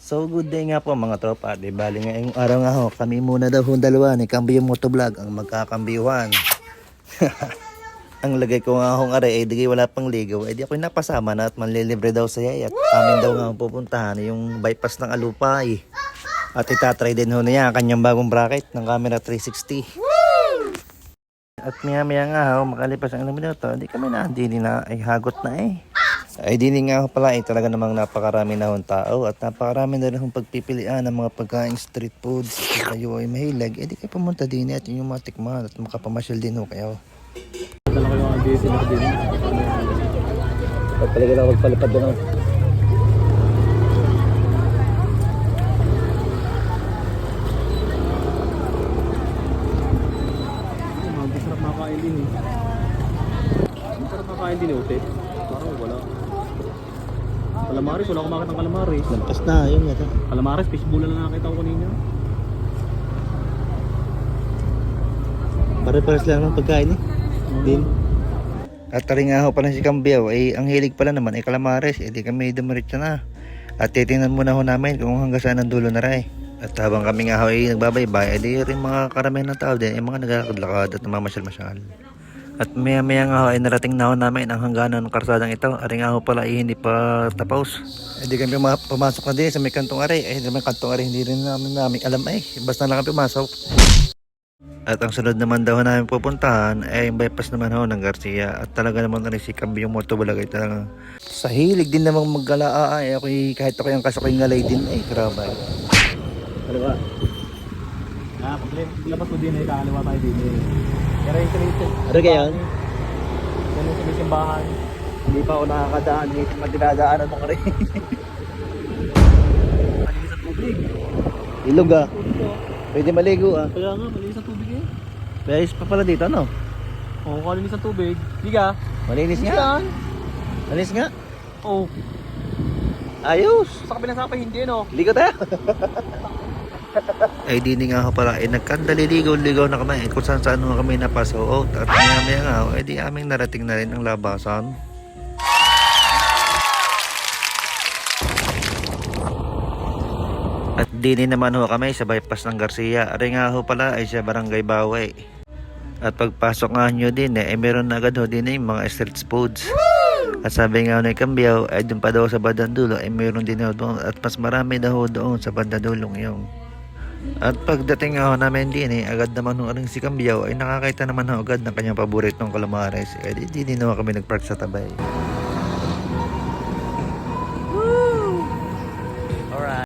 So good day nga po mga tropa. Di bali ngayong araw nga ho, kami muna daw hong dalawa ni Cambio Motovlog ang magkakambiwan. Ang lagay ko nga hong are, di wala pang ligaw. Di ako napasama na at manlilibre daw sa yayat. Amin daw nga pupuntahan yung bypass ng Alupay. At itatry din ho niya ang kanyang bagong bracket ng camera 360. At maya nga ho, makalipas ang ilang minuto, di kami na, hindi na ay hagot na eh. Ay dini nga ho pala talaga namang napakarami na hong tao at napakarami na rin hong pagpipilian ng mga pagkain street foods. Kung kayo ay mahilig, di kayo pumunta din at yung matikman at makapamasyal din ho kayo. Dala ko yung DC na din. Pag talaga lang magpalipad doon ho. Masarap makakain din eh. Masarap makakain din eh, Ote. Parang wala. Calamares, wala akong makita ng calamares. Lampas na, yun nga. Calamares, fishbowl na lang nakita ko kanina. Pare-pares lang ng pagkain eh. Din. At tari nga ho pala si Cambio, ay ang hilig pala naman ay calamares. Di kami dumiretso na. At titingnan muna ho namin kung hanggang saan ang dulo na rin. At habang kami nga ho ay nagbabaybay, di rin mga karamihan ng tao din, ay mga naglalakad-lakad at namamasyal-masyal. At maya nga ho ay narating na ho namin ang hangganan ng karsadang ito. Ari nga ho pala ay hindi pa tapos. Di kami pumasok na din sa may kantong ari. May kantong ari hindi rin namin alam ay. Basta lang kami pumasok. At ang sunod naman daw namin pupuntahan ay bypass naman ho ng Garcia. At talaga naman rin si Cambio Motovlog ay talaga sa hilig din namang maggalaa ay ako kahit ako yung kasakoy ngalay din ay karabay. Ano ba? Labas ko din eh, kakaliwa tayo din eh. Pero yung tulitin. Ano kaya yan? Yan yung tulitin bahay. Hindi pa ako nakakadaan. Hindi pa dinadaanan mo ka rin. Malinis ang tubig. Ilog ah. Pwede maligo ah. Kaya nga, malinis ang tubig eh. Bayos pa pala dito ano? Oo, kalinis ang tubig. Di ka? Malinis nga. Yan. Malinis nga. Oo. Ayos. Sa kabilang sapay hindi no? Ligo tayo. Ay di nga ako pala ay nagkandaliligaw-ligaw na kami kung saan nga kami napasuot at maya nga ay di aming narating na rin ang labasan. At dini naman ho kami sa bypass ng Garcia. Ari nga ho pala ay sa Barangay Baway. At pagpasok nga nyo din ay meron na agad ho din yung mga street foods. At sabi nga ho na Cambio ay dun pa daw sa bandang dulo ay meron din ho doon at mas marami daw ho doon sa bandang dulong yung. At pagdating nga ho namin din agad naman ho rin si Cambio ay nakakita naman ho agad ng kanyang paboritong calamares. Di naman kami nagpark sa tabay.